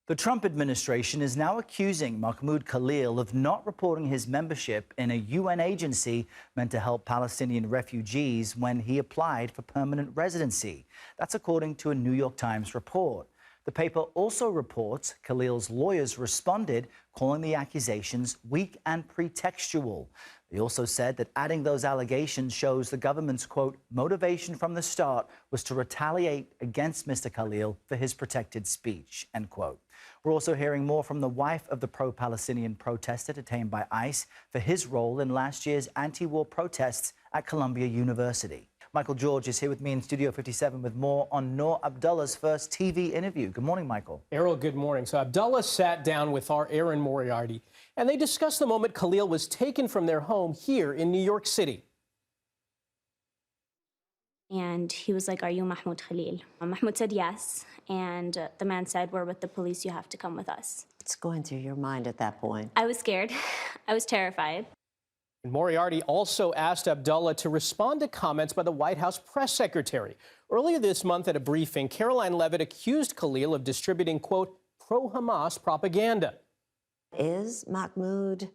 The Trump administration is now accusing Mahmoud Khalil of not reporting his membership in a UN agency meant to help Palestinian refugees when he applied for permanent residency. That's according to a New York Times report. The paper also reports Khalil's lawyers responded, calling the accusations weak and pretextual. They also said that adding those allegations shows the government's, quote, motivation from the start was to retaliate against Mr. Khalil for his protected speech, end quote. We're also hearing more from the wife of the pro-Palestinian protester detained by ICE for his role in last year's anti-war protests at Columbia University. Michael George is here with me in Studio 57 with more on Noor Abdullah's first TV interview. Good morning, Michael. Errol, good morning. So Abdullah sat down with our Aaron Moriarty, and they discussed the moment Khalil was taken from their home here in New York City. And he was like, "Are you Mahmoud Khalil?" Mahmoud said yes, and the man said, "We're with the police, you have to come with us." What's going through your mind at that point? I was scared. I was terrified. And Moriarty also asked Abdullah to respond to comments by the White House press secretary. Earlier this month at a briefing, Caroline Leavitt accused Khalil of distributing, quote, pro-Hamas propaganda. Is Mahmoud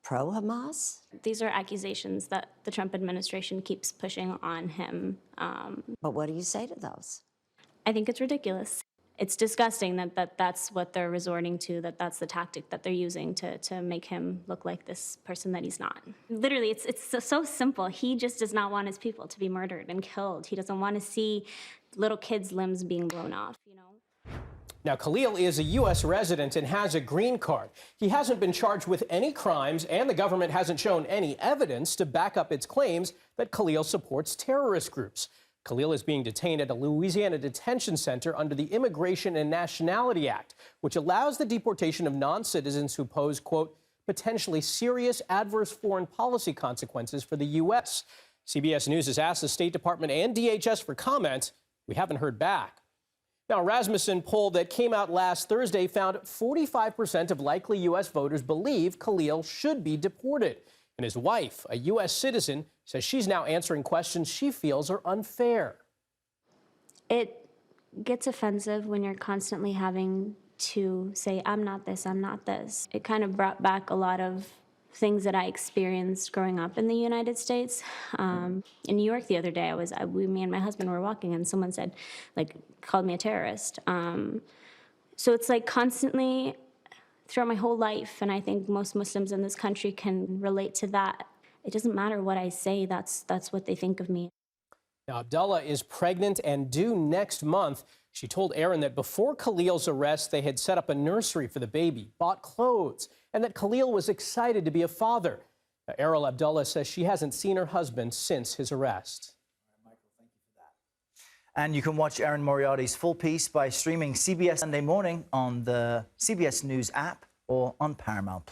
pro-Hamas? These are accusations that the Trump administration keeps pushing on him. But what do you say to those? I think it's ridiculous. It's disgusting that that's what they're resorting to, that's the tactic that they're using to make him look like this person that he's not. Literally, it's so simple. He just does not want his people to be murdered and killed. He doesn't want to see little kids' limbs being blown off, you know? Now, Khalil is a U.S. resident and has a green card. He hasn't been charged with any crimes, and the government hasn't shown any evidence to back up its claims that Khalil supports terrorist groups. Khalil is being detained at a Louisiana detention center under the Immigration and Nationality Act, which allows the deportation of non-citizens who pose, quote, potentially serious adverse foreign policy consequences for the U.S. CBS News has asked the State Department and DHS for comment. We haven't heard back. Now, a Rasmussen poll that came out last Thursday found 45% of likely U.S. voters believe Khalil should be deported. And his wife, a U.S. citizen, says she's now answering questions she feels are unfair. It gets offensive when you're constantly having to say, I'm not this, I'm not this. It kind of brought back a lot of things that I experienced growing up in the United States. In New York the other day, me and my husband were walking, and someone said, called me a terrorist. So it's like constantly throughout my whole life, and I think most Muslims in this country can relate to that. It doesn't matter what I say, that's what they think of me. Now, Abdullah is pregnant and due next month. She told Aaron that before Khalil's arrest, they had set up a nursery for the baby, bought clothes, and that Khalil was excited to be a father. Now, Errol, Abdullah says she hasn't seen her husband since his arrest. Michael, thank you for that. And you can watch Aaron Moriarty's full piece by streaming CBS Sunday Morning on the CBS News app or on Paramount+.